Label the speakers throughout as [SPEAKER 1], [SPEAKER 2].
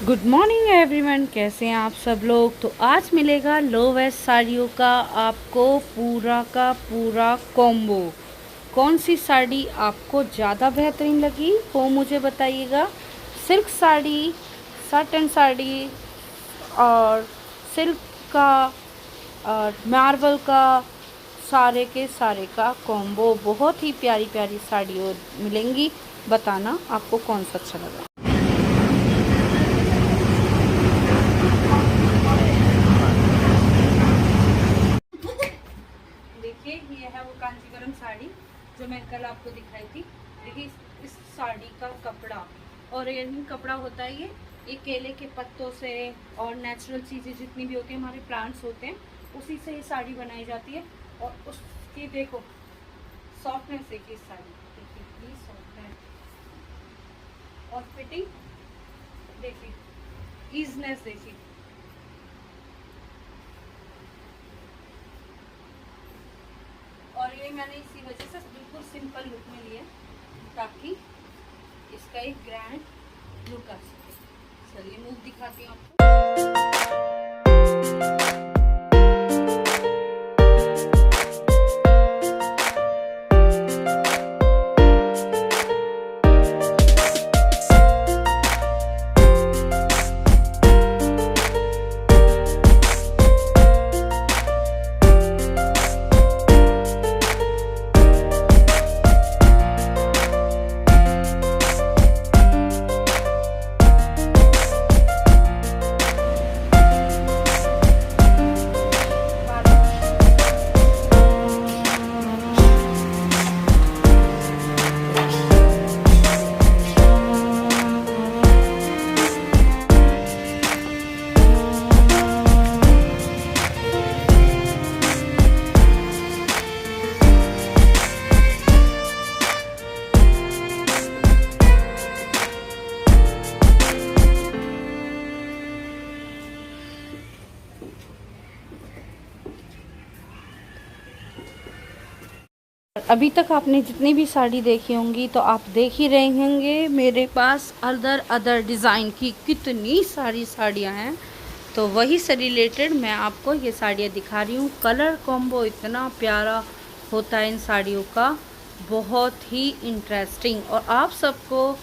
[SPEAKER 1] Good morning everyone, कैसे हैं आप सब लोग। तो आज मिलेगा लो वेस्ट साड़ियों का आपको पूरा का पूरा कॉम्बो। कौन सी साड़ी आपको ज़्यादा बेहतरीन लगी वो मुझे बताइएगा। सिल्क साड़ी, साटन साड़ी और सिल्क का और मार्बल का, सारे के सारे का कॉम्बो। बहुत ही प्यारी प्यारी साड़ियों मिलेंगी। बताना आपको कौन सा अच्छा लगा। देखिए, ये है वो कांचीवरम साड़ी जो मैं कल आपको दिखाई थी। देखिए इस साड़ी का कपड़ा और ये कपड़ा होता है, ये केले के पत्तों से और नेचुरल चीज़ें जितनी भी होती हैं, हमारे प्लांट्स होते हैं, उसी से ये साड़ी बनाई जाती है। और उसकी देखो सॉफ्टनेस, देखिए इस साड़ी देखिए कितनी सॉफ्ट है। और फिटिंग देखिए, ईजनेस देखिए। और ये मैंने इसी वजह से बिल्कुल सिंपल लुक में लिया ताकि इसका एक ग्रैंड लुक आ सके। चलिए मुंह दिखाती हूँ आपको। अभी तक आपने जितनी भी साड़ी देखी होंगी तो आप देख ही रहे होंगे मेरे पास अदर अदर डिज़ाइन की कितनी सारी साड़ियाँ हैं। तो वही से रिलेटेड मैं आपको ये साड़ियाँ दिखा रही हूँ। कलर कॉम्बो इतना प्यारा होता है इन साड़ियों का, बहुत ही इंटरेस्टिंग। और आप सबको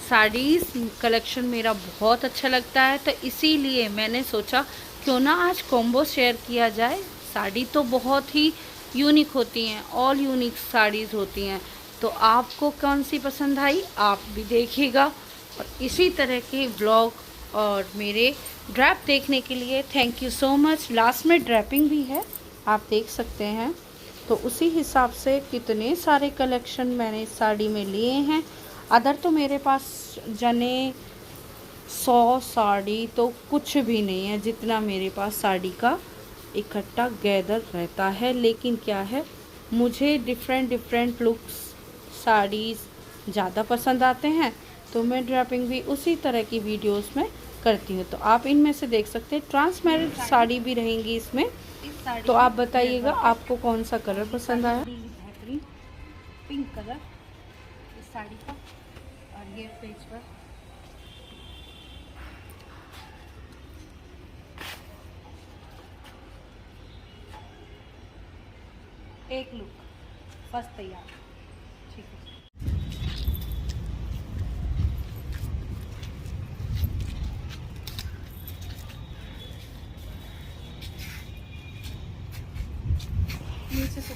[SPEAKER 1] साड़ीज़ कलेक्शन मेरा बहुत अच्छा लगता है, तो इसीलिए मैंने सोचा क्यों ना आज कॉम्बो शेयर किया जाए। साड़ी तो बहुत ही यूनिक होती हैं, ऑल यूनिक साड़ीज़ होती हैं। तो आपको कौन सी पसंद आई आप भी देखिएगा। और इसी तरह के व्लॉग और मेरे ड्रैप देखने के लिए thank you so much. Last में ड्रैपिंग भी है, आप देख सकते हैं। तो उसी हिसाब से कितने सारे कलेक्शन मैंने इस साड़ी में लिए हैं। अदर तो मेरे पास जने 100 साड़ी तो कुछ भी नहीं है जितना मेरे पास साड़ी का इकट्ठा गैदर रहता है। लेकिन क्या है, मुझे डिफरेंट डिफरेंट लुक्स साड़ीज़ ज़्यादा पसंद आते हैं, तो मैं ड्रैपिंग भी उसी तरह की वीडियोस में करती हूँ। तो आप इनमें से देख सकते हैं, ट्रांसपेरेंट साड़ी भी रहेंगी इसमें। तो आप बताइएगा आपको कौन सा कलर पसंद आया। बेहतरीन पिंक कलर इस साड़ी का, और ये पेज पर एक लुक बस तैयार। ठीक है, नीचे से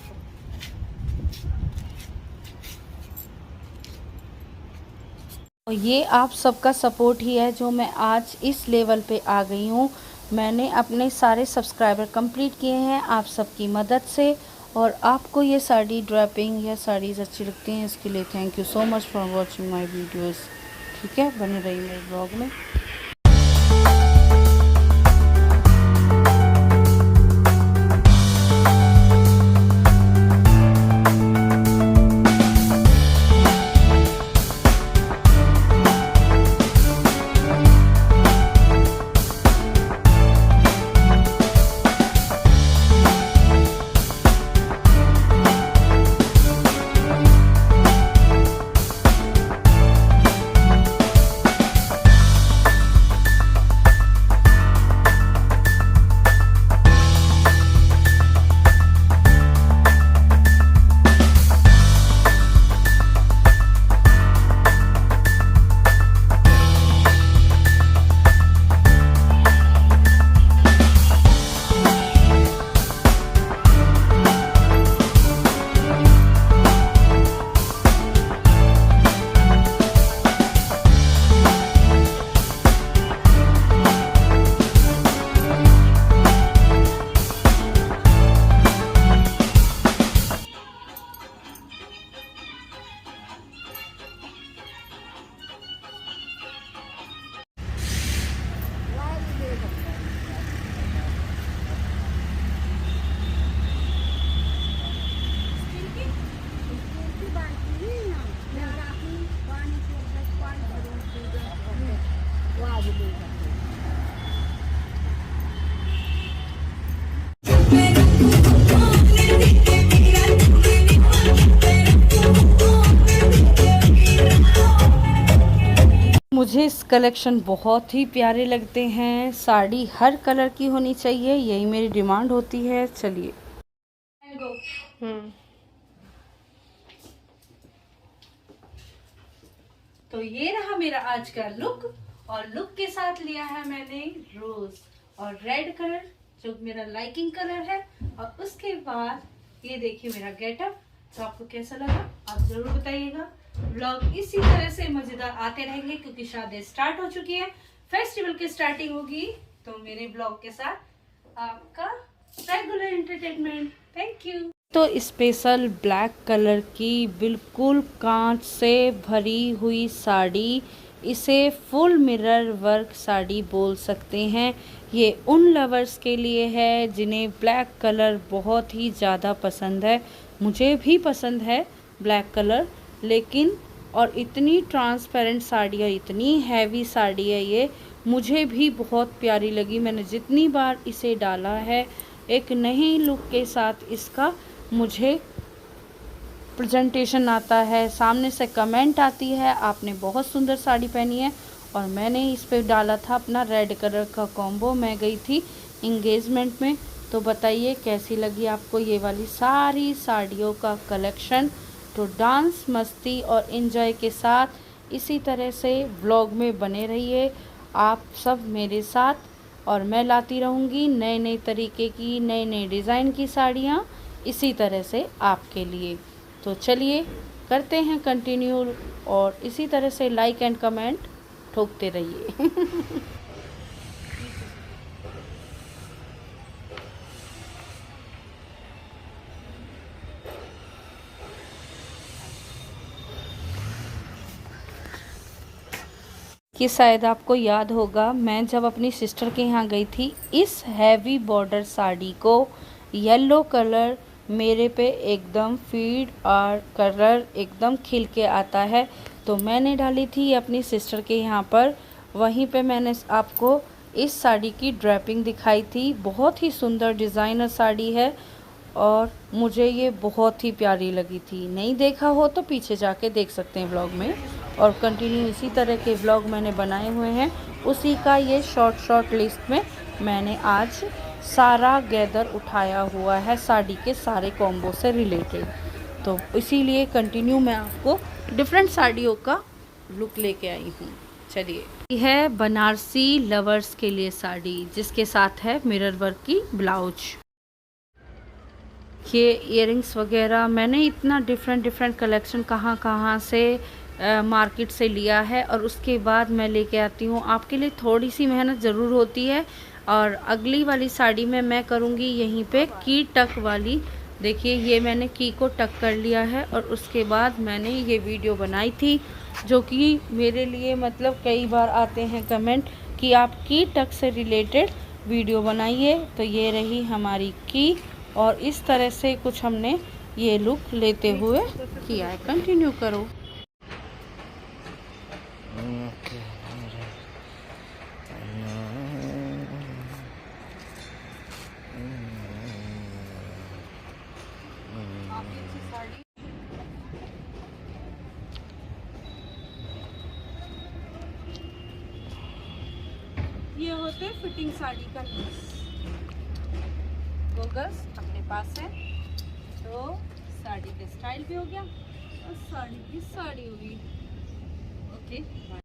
[SPEAKER 1] और ये आप सबका सपोर्ट ही है जो मैं आज इस लेवल पे आ गई हूँ। मैंने अपने सारे सब्सक्राइबर कंप्लीट किए हैं आप सबकी मदद से। और आपको ये साड़ी ड्रैपिंग या साड़ीज़ अच्छी लगती हैं, इसके लिए thank you so much for watching my videos. ठीक है, बने रहिए मेरे ब्लॉग में। मुझे इस कलेक्शन बहुत ही प्यारे लगते हैं। साड़ी हर कलर की होनी चाहिए, यही मेरी डिमांड होती है। चलिए। तो ये रहा मेरा आज का लुक, और लुक के साथ लिया है मैंने रोज और रेड कलर, जो मेरा लाइकिंग कलर है। और उसके बाद ये देखिए मेरा गेटअप। तो आपको कैसा लगा आप जरूर बताइएगा। व्लॉग इसी तरह से मजेदार आते रहेंगे, क्योंकि शादी स्टार्ट हो चुकी है, फेस्टिवल की स्टार्टिंग होगी। तो मेरे ब्लॉग के साथ आपका रेगुलर एंटरटेनमेंट। Thank you. तो स्पेशल ब्लैक कलर की बिल्कुल कांच से भरी हुई साड़ी, इसे फुल मिरर वर्क साड़ी बोल सकते हैं। ये उन लवर्स के लिए है जिन्हें ब्लैक कलर बहुत ही ज़्यादा पसंद है। मुझे भी पसंद है ब्लैक कलर, लेकिन और इतनी ट्रांसपेरेंट साड़ी है, इतनी हैवी साड़ी है ये, मुझे भी बहुत प्यारी लगी। मैंने जितनी बार इसे डाला है, एक नई लुक के साथ इसका मुझे प्रेजेंटेशन आता है, सामने से कमेंट आती है आपने बहुत सुंदर साड़ी पहनी है। और मैंने इस पे डाला था अपना रेड कलर का कॉम्बो। मैं गई थी इंगेजमेंट में। तो बताइए कैसी लगी आपको ये वाली सारी साड़ियों का कलेक्शन। तो डांस, मस्ती और एंजॉय के साथ इसी तरह से व्लॉग में बने रहिए आप सब मेरे साथ, और मैं लाती रहूँगी नए नए तरीके की, नए नए डिज़ाइन की साड़ियाँ इसी तरह से आपके लिए। तो चलिए करते हैं कंटिन्यू, और इसी तरह से लाइक एंड कमेंट ठोकते रहिए। कि शायद आपको याद होगा, मैं जब अपनी सिस्टर के यहाँ गई थी, इस हैवी बॉर्डर साड़ी को येलो कलर मेरे पे एकदम फीड और कलर एकदम खिल के आता है। तो मैंने डाली थी अपनी सिस्टर के यहाँ पर। वहीं पे मैंने आपको इस साड़ी की ड्रैपिंग दिखाई थी। बहुत ही सुंदर डिज़ाइनर साड़ी है और मुझे ये बहुत ही प्यारी लगी थी। नहीं देखा हो तो पीछे जाके देख सकते हैं व्लॉग में। और कंटिन्यू इसी तरह के व्लॉग मैंने बनाए हुए हैं, उसी का ये शॉर्ट लिस्ट में मैंने आज सारा गैदर उठाया हुआ है साड़ी के सारे कॉम्बो से रिलेटेड। तो इसीलिए कंटिन्यू मैं आपको डिफरेंट साड़ियों का लुक लेके आई हूँ। चलिए, यह है बनारसी लवर्स के लिए साड़ी, जिसके साथ है मिरर वर्क की ब्लाउज। ये इयररिंग्स वगैरह मैंने इतना डिफरेंट कलेक्शन कहाँ से मार्केट से लिया है, और उसके बाद मैं लेके आती हूँ। आपके लिए थोड़ी सी मेहनत ज़रूर होती है। और अगली वाली साड़ी में मैं करूँगी यहीं पे की टक वाली। देखिए ये मैंने की को टक कर लिया है, और उसके बाद मैंने ये वीडियो बनाई थी, जो कि मेरे लिए मतलब कई बार आते हैं कमेंट कि आप की टक से रिलेटेड वीडियो बनाइए। तो ये रही हमारी की, और इस तरह से कुछ हमने ये लुक लेते हुए किया है। कंटिन्यू करो। ये होते फिटिंग साड़ी का गोगल्स अपने पास है, तो साड़ी का स्टाइल भी हो गया और साड़ी की साड़ी हो गई। ओके।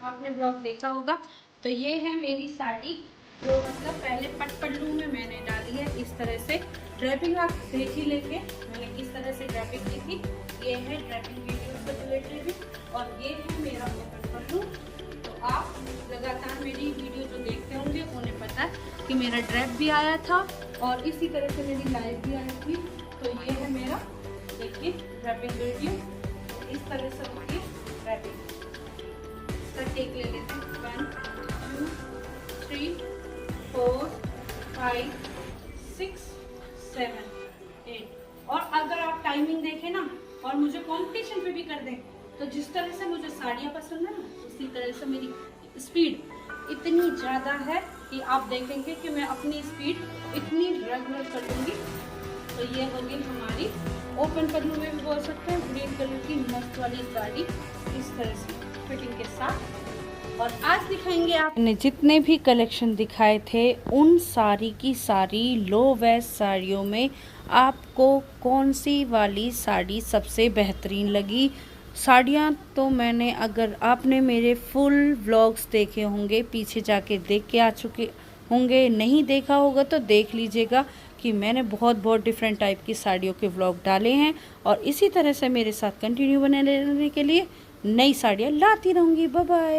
[SPEAKER 1] आपने ब्लॉग देखा होगा, तो ये है मेरी साड़ी, जो मतलब पहले पल्लू में मैंने डाली है इस तरह से। ड्रेपिंग आप देख ही लेंगे मैंने किस तरह से ड्रेपिंग की थी। ये है ड्रेपिंग वीडियो से रिलेटेड भी, और ये है मेरा पल्लू। तो आप लगातार मेरी वीडियो जो देखते होंगे उन्हें पता है कि मेरा ड्रेप भी आया था और इसी तरह से मेरी लाइव भी आई थी। तो ये है मेरा, देखिए ड्रेपिंग वीडियो इस तरह से होती है ड्रेपिंग। इसका टेक ले लेते हैं, 1 2 3 4 5 6 7 8। और अगर आप टाइमिंग देखें ना और मुझे कंपटीशन पे भी कर दें, तो जिस तरह से मुझे साड़ियाँ पसंद है ना, उसी तरह से मेरी स्पीड इतनी ज़्यादा है कि आप देखेंगे कि मैं अपनी स्पीड इतनी रेगुलर कर दूँगी। तो ये होगी हमारी ओपन पल्लू में भी बोल सकते हैं, ग्रीन कलर की मस्त वाली साड़ी इस तरह से फिटिंग के साथ। और आज दिखाएंगे आपने जितने भी कलेक्शन दिखाए थे उन सारी की सारी लो वेस्ट साड़ियों में आपको कौन सी वाली साड़ी सबसे बेहतरीन लगी। साड़ियाँ तो मैंने, अगर आपने मेरे फुल व्लॉग्स देखे होंगे, पीछे जाके देख के आ चुके होंगे, नहीं देखा होगा तो देख लीजिएगा कि मैंने बहुत डिफरेंट टाइप की साड़ियों के व्लॉग डाले हैं। और इसी तरह से मेरे साथ कंटिन्यू बने रहने के लिए नई साड़ियाँ लाती रहूँगी। Bye bye.